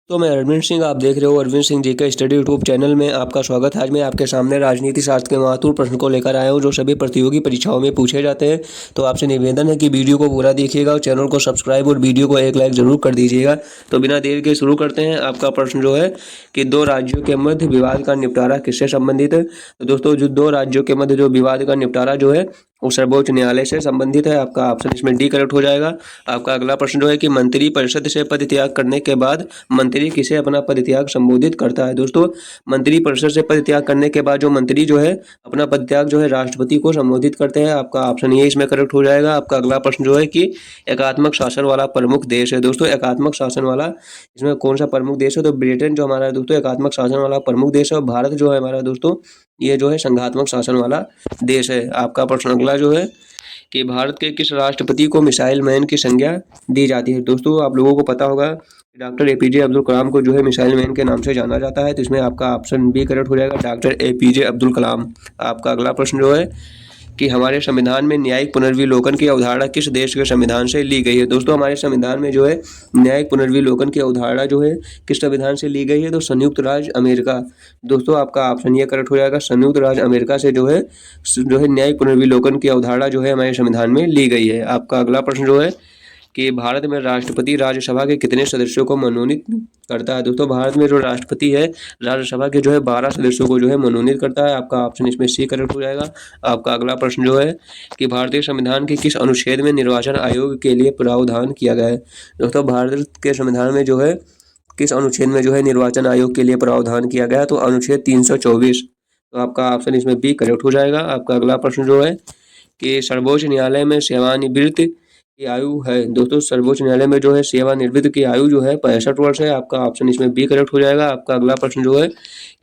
तो मैं अरविंद सिंह, आप देख रहे हो अरविंद सिंह जी के स्टडी यूट्यूब चैनल में आपका स्वागत है। आज मैं आपके सामने राजनीति शास्त्र के महत्वपूर्ण प्रश्न को लेकर आया हूं जो सभी प्रतियोगी परीक्षाओं में पूछे जाते हैं। तो आपसे निवेदन है कि वीडियो को पूरा देखिएगा और चैनल को सब्सक्राइब और वीडियो को एक लाइक जरूर कर दीजिएगा। तो बिना देर के शुरू करते हैं। आपका प्रश्न जो है कि दो राज्यों के मध्य विवाद का निपटारा किससे संबंधित है। तो दोस्तों, जो दो राज्यों के मध्य जो विवाद का निपटारा जो है वो सर्वोच्च न्यायालय से संबंधित है। आपका ऑप्शन इसमें डी करेक्ट हो जाएगा। आपका अगला प्रश्न जो है कि मंत्री परिषद से पद त्याग करने के बाद मंत्री किसे अपना पद त्याग संबोधित करता है। दोस्तों, मंत्री परिषद से पद त्याग करने के बाद जो मंत्री जो है अपना पद त्याग जो है राष्ट्रपति को संबोधित करते हैं। आपका ऑप्शन ये इसमें करेक्ट हो जाएगा। आपका अगला प्रश्न जो है कि एकात्मक शासन वाला प्रमुख देश है। दोस्तों, एकात्मक शासन वाला इसमें कौन सा प्रमुख देश है। तो ब्रिटेन जो हमारा है दोस्तों एकात्मक शासन वाला प्रमुख देश है। और भारत जो है हमारा दोस्तों ये जो है संघात्मक शासन वाला देश है। आपका प्रश्न अगला जो है कि भारत के किस राष्ट्रपति को मिसाइल मैन की संज्ञा दी जाती है। दोस्तों, आप लोगों को पता होगा डॉक्टर एपीजे अब्दुल कलाम को जो है मिसाइल मैन के नाम से जाना जाता है। तो इसमें आपका ऑप्शन बी करेक्ट हो जाएगा, डॉक्टर एपीजे अब्दुल कलाम। आपका अगला प्रश्न जो है कि हमारे संविधान में न्यायिक पुनर्विलोकन की अवधारणा किस देश के संविधान से ली गई है। दोस्तों, हमारे संविधान में जो है न्यायिक पुनर्विलोकन की अवधारणा जो है किस संविधान से ली गई है। तो संयुक्त राज्य अमेरिका। दोस्तों, आपका ऑप्शन ये करेक्ट हो जाएगा, संयुक्त राज्य अमेरिका से जो है न्यायिक पुनर्विलोकन की अवधारणा जो है हमारे संविधान में ली गई है। आपका अगला प्रश्न जो है कि भारत में राष्ट्रपति राज्यसभा के कितने सदस्यों को मनोनीत करता है। दोस्तों, भारत में जो राष्ट्रपति है राज्यसभा के जो है 12 सदस्यों को जो है मनोनीत करता है। आपका ऑप्शन इसमें सी करेक्ट हो जाएगा। आपका अगला प्रश्न जो है कि भारतीय संविधान के किस अनुच्छेद में निर्वाचन आयोग के लिए प्रावधान किया गया है। दोस्तों, भारत के संविधान में जो है किस अनुच्छेद में जो है निर्वाचन आयोग के लिए प्रावधान किया गया, तो अनुच्छेद 324। तो आपका ऑप्शन इसमें बी करेक्ट हो जाएगा। आपका अगला प्रश्न जो है कि सर्वोच्च न्यायालय में सेवानिवृत्त की आयु है। दोस्तों, सर्वोच्च न्यायालय में जो है सेवानिवृत्त की आयु जो है 65 वर्ष है। आपका ऑप्शन इसमें बी करेक्ट हो जाएगा। आपका अगला प्रश्न जो है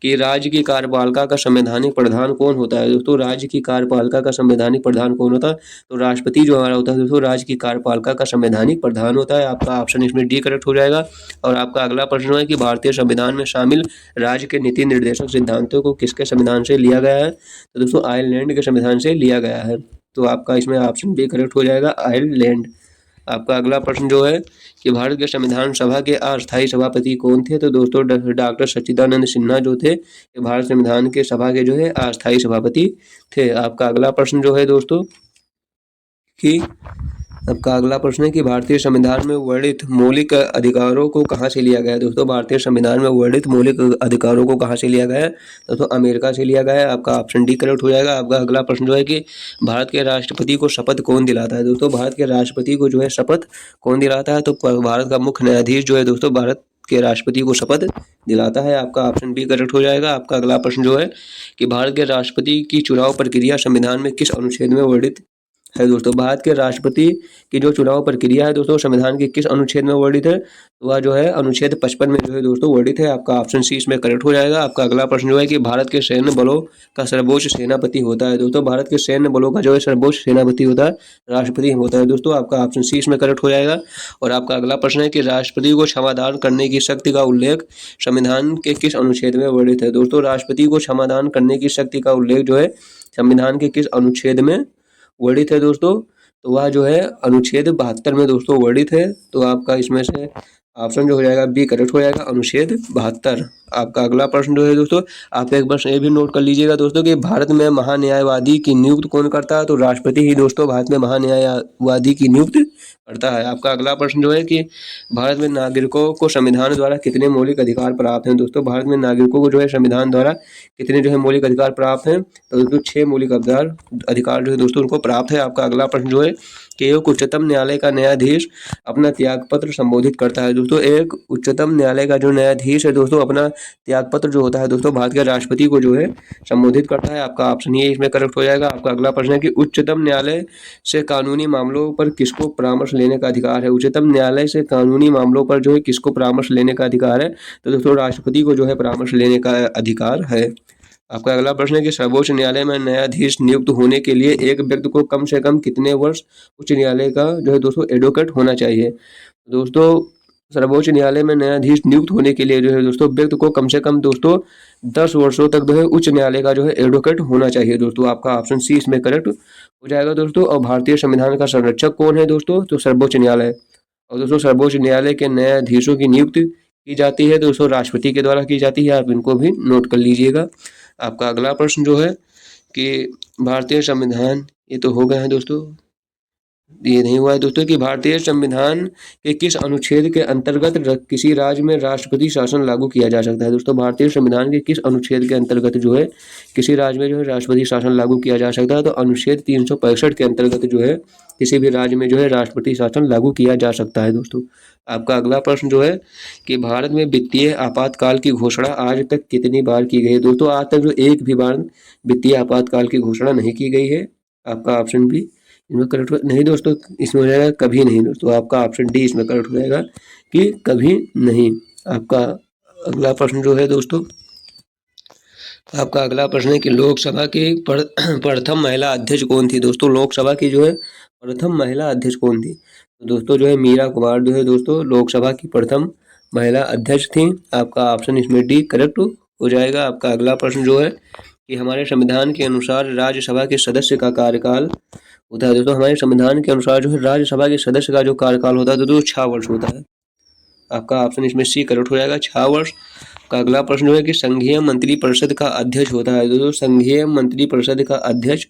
कि राज्य की कार्यपालिका का संवैधानिक प्रधान कौन होता है। दोस्तों, राज्य की कार्यपालिका का संवैधानिक प्रधान कौन होता है। तो राष्ट्रपति जो हमारा होता है दोस्तों राज्य की कार्यपालिका का संवैधानिक प्रधान होता है। आपका ऑप्शन इसमें डी करेक्ट हो जाएगा। और आपका अगला प्रश्न है कि भारतीय संविधान में शामिल राज्य के नीति निर्देशक सिद्धांतों को किसके संविधान से लिया गया है। तो दोस्तों, आयरलैंड के संविधान से लिया गया है। तो आपका इसमें ऑप्शन बी करेक्ट हो जाएगा, आयरलैंड। आपका अगला प्रश्न जो है कि भारत के संविधान सभा के अस्थायी सभापति कौन थे। तो दोस्तों, डॉक्टर सच्चिदानंद सिन्हा जो थे ये भारत संविधान के सभा के जो है अस्थायी सभापति थे। आपका अगला प्रश्न जो है दोस्तों कि आपका अगला प्रश्न है कि भारतीय संविधान में वर्णित मौलिक अधिकारों को कहाँ से लिया गया है। दोस्तों, भारतीय संविधान में वर्णित मौलिक अधिकारों को कहाँ से लिया गया है। दोस्तों, अमेरिका से लिया गया है। आपका ऑप्शन डी करेक्ट हो जाएगा। आपका अगला प्रश्न जो है कि भारत के राष्ट्रपति को शपथ कौन दिलाता है। दोस्तों, भारत के राष्ट्रपति को जो है शपथ कौन दिलाता है। तो भारत का मुख्य न्यायाधीश जो है दोस्तों भारत के राष्ट्रपति को शपथ दिलाता है। आपका ऑप्शन बी करेक्ट हो जाएगा। आपका अगला प्रश्न जो है कि भारत के राष्ट्रपति की चुनाव प्रक्रिया संविधान में किस अनुच्छेद में वर्णित है। दोस्तों, भारत के राष्ट्रपति की जो चुनाव प्रक्रिया है दोस्तों संविधान के किस अनुच्छेद में वर्णित है। तो वह जो है अनुच्छेद 55 में जो है दोस्तों वर्णित है। आपका ऑप्शन सी इसमें करेक्ट हो जाएगा। आपका अगला प्रश्न जो है कि भारत के सैन्य बलों का सर्वोच्च सेनापति होता है। दोस्तों, भारत के सैन्य बलों का जो है सर्वोच्च सेनापति होता है राष्ट्रपति होता है। दोस्तों, आपका ऑप्शन सी इसमें करेक्ट हो जाएगा। और आपका अगला प्रश्न है कि राष्ट्रपति को क्षमादान करने की शक्ति का उल्लेख संविधान के किस अनुच्छेद में वर्णित है। दोस्तों, राष्ट्रपति को क्षमादान करने की शक्ति का उल्लेख जो है संविधान के किस अनुच्छेद में वर्णित है। दोस्तों, तो वह जो है अनुच्छेद 72 में दोस्तों वर्णित है। तो आपका इसमें से ऑप्शन जो हो जाएगा बी करेक्ट हो जाएगा, अनुच्छेद 72। आपका अगला प्रश्न जो है दोस्तों आप एक बार ये भी नोट कर लीजिएगा दोस्तों कि भारत में महान्यायवादी की नियुक्त कौन करता है। तो राष्ट्रपति ही दोस्तों भारत में महान्यायवादी की नियुक्त करता है। आपका अगला प्रश्न जो है कि भारत में नागरिकों को संविधान द्वारा कितने मौलिक अधिकार प्राप्त हैं। दोस्तों, भारत में नागरिकों को जो है संविधान द्वारा कितने जो है मौलिक अधिकार प्राप्त हैं। तो दोस्तों 6 मौलिक अधिकार जो है दोस्तों उनको प्राप्त है। आपका अगला प्रश्न जो है कि एक उच्चतम न्यायालय का न्यायाधीश अपना त्यागपत्र संबोधित करता है। दोस्तों, एक उच्चतम न्यायालय का जो न्यायाधीश है दोस्तों अपना त्यागपत्र जो होता है दोस्तों भारत के राष्ट्रपति को जो है संबोधित करता है। आपका ऑप्शन ये इसमें करेक्ट हो जाएगा। आपका अगला प्रश्न है कि उच्चतम न्यायालय से कानूनी मामलों पर किसको परामर्श लेने का अधिकार है। उच्चतम न्यायालय से कानूनी मामलों पर जो है किसको परामर्श लेने का अधिकार है। तो दोस्तों राष्ट्रपति को जो है परामर्श लेने का अधिकार है। आपका अगला प्रश्न है कि सर्वोच्च न्यायालय में न्यायाधीश नियुक्त होने के लिए एक व्यक्ति को कम से कम कितने वर्ष उच्च न्यायालय का जो है दोस्तों एडवोकेट होना चाहिए। दोस्तों, सर्वोच्च न्यायालय में न्यायाधीश नियुक्त होने के लिए जो है दोस्तों व्यक्ति को कम से कम दोस्तों 10 वर्षों तक जो है उच्च न्यायालय का जो है एडवोकेट होना चाहिए। दोस्तों, आपका ऑप्शन सी इसमें करेक्ट हो जाएगा दोस्तों। और भारतीय संविधान का संरक्षक कौन है दोस्तों, तो सर्वोच्च न्यायालय। और दोस्तों सर्वोच्च न्यायालय के न्यायाधीशों की नियुक्ति की जाती है दोस्तों, राष्ट्रपति के द्वारा की जाती है। आप इनको भी नोट कर लीजिएगा। आपका अगला प्रश्न जो है कि भारतीय संविधान, ये तो हो गए हैं दोस्तों, ये नहीं हुआ है दोस्तों कि भारतीय संविधान के किस अनुच्छेद के अंतर्गत किसी राज्य में राष्ट्रपति शासन लागू किया जा सकता है। दोस्तों भारतीय संविधान के किस अनुच्छेद के अंतर्गत जो है किसी राज्य में जो है राष्ट्रपति शासन लागू किया जा सकता है, तो अनुच्छेद 365 के अंतर्गत जो है किसी भी राज्य में जो है राष्ट्रपति शासन लागू किया जा सकता है। दोस्तों आपका अगला प्रश्न जो है कि भारत में वित्तीय आपातकाल की घोषणा आज तक कितनी बार की गई है। दोस्तों आज तक जो एक भी बार वित्तीय आपातकाल की घोषणा नहीं की गई है। आपका ऑप्शन बी इसमें करेक्ट नहीं दोस्तों, इसमें हो जाएगा कभी नहीं दोस्तों। आपका ऑप्शन डी इसमें करेक्ट हो जाएगा कि कभी नहीं। आपका अगला प्रश्न जो है दोस्तों, आपका अगला प्रश्न है कि लोकसभा की प्रथम महिला अध्यक्ष कौन थी। दोस्तों लोकसभा की जो है प्रथम महिला अध्यक्ष कौन थी, तो दोस्तों जो है मीरा कुमार जो है दोस्तों लोकसभा की प्रथम महिला अध्यक्ष थी। आपका ऑप्शन इसमें डी करेक्ट हो जाएगा। आपका अगला प्रश्न जो है कि हमारे संविधान के अनुसार राज्यसभा के सदस्य का कार्यकाल होता है। दोस्तों हमारे संविधान के अनुसार जो है राज्यसभा के सदस्य का जो कार्यकाल होता है दोस्तों 6 वर्ष होता है। आपका ऑप्शन इसमें सी करेक्ट हो जाएगा, 6 वर्ष। का अगला प्रश्न जो है कि संघीय मंत्रिपरिषद का अध्यक्ष होता है। दोस्तों संघीय मंत्रिपरिषद का अध्यक्ष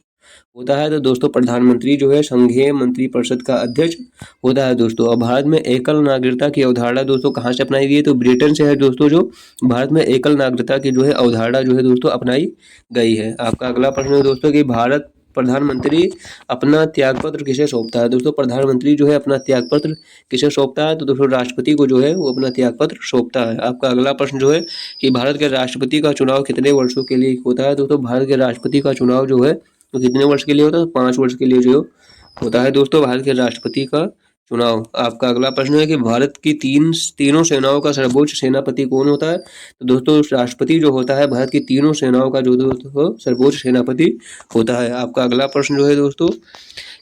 होता है तो दोस्तों प्रधानमंत्री जो है संघीय मंत्रिपरिषद का अध्यक्ष होता है। दोस्तों और भारत में एकल नागरिकता की अवधारणा दोस्तों कहाँ से अपनाई गई है, तो ब्रिटेन से है दोस्तों। जो भारत में एकल नागरिकता की जो है अवधारणा जो है दोस्तों अपनाई गई है। आपका अगला प्रश्न है दोस्तों कि भारत प्रधानमंत्री अपना त्यागपत्र किसे सौंपता है। दोस्तों प्रधानमंत्री जो है अपना त्यागपत्र किसे सौंपता है, तो दोस्तों राष्ट्रपति को जो है वो अपना त्यागपत्र सौंपता है। आपका अगला प्रश्न जो है कि भारत के राष्ट्रपति का चुनाव कितने वर्षों के लिए होता है। दोस्तों भारत के राष्ट्रपति का चुनाव जो है तो कितने वर्ष के लिए होता है, 5 वर्ष के लिए जो होता है दोस्तों भारत के राष्ट्रपति का चुनाव। आपका अगला प्रश्न है कि भारत की तीनों सेनाओं का सर्वोच्च सेनापति कौन होता है, तो दोस्तों राष्ट्रपति जो होता है भारत की तीनों सेनाओं का जो दोस्तों सर्वोच्च सेनापति होता है। आपका अगला प्रश्न जो है दोस्तों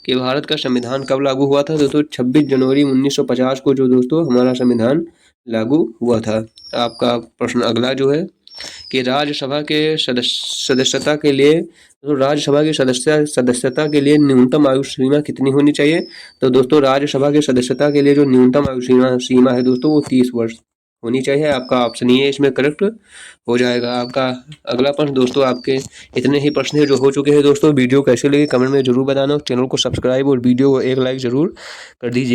कि भारत का संविधान कब लागू हुआ था। दोस्तों 26 जनवरी 1950 को जो दोस्तों हमारा संविधान लागू हुआ था। आपका प्रश्न अगला जो है कि राज्यसभा के सदस्यता के लिए, तो राज्यसभा की सदस्यता के लिए न्यूनतम आयु सीमा कितनी होनी चाहिए, तो दोस्तों राज्यसभा के सदस्यता के लिए जो न्यूनतम आयु सीमा है दोस्तों वो 30 वर्ष होनी चाहिए। आपका ऑप्शन ये इसमें करेक्ट हो जाएगा। आपका अगला प्रश्न दोस्तों, आपके इतने ही प्रश्न है जो हो चुके हैं दोस्तों। वीडियो कैसे लगे कमेंट में जरूर बताना, चैनल को सब्सक्राइब और वीडियो को एक लाइक जरूर कर दीजिए।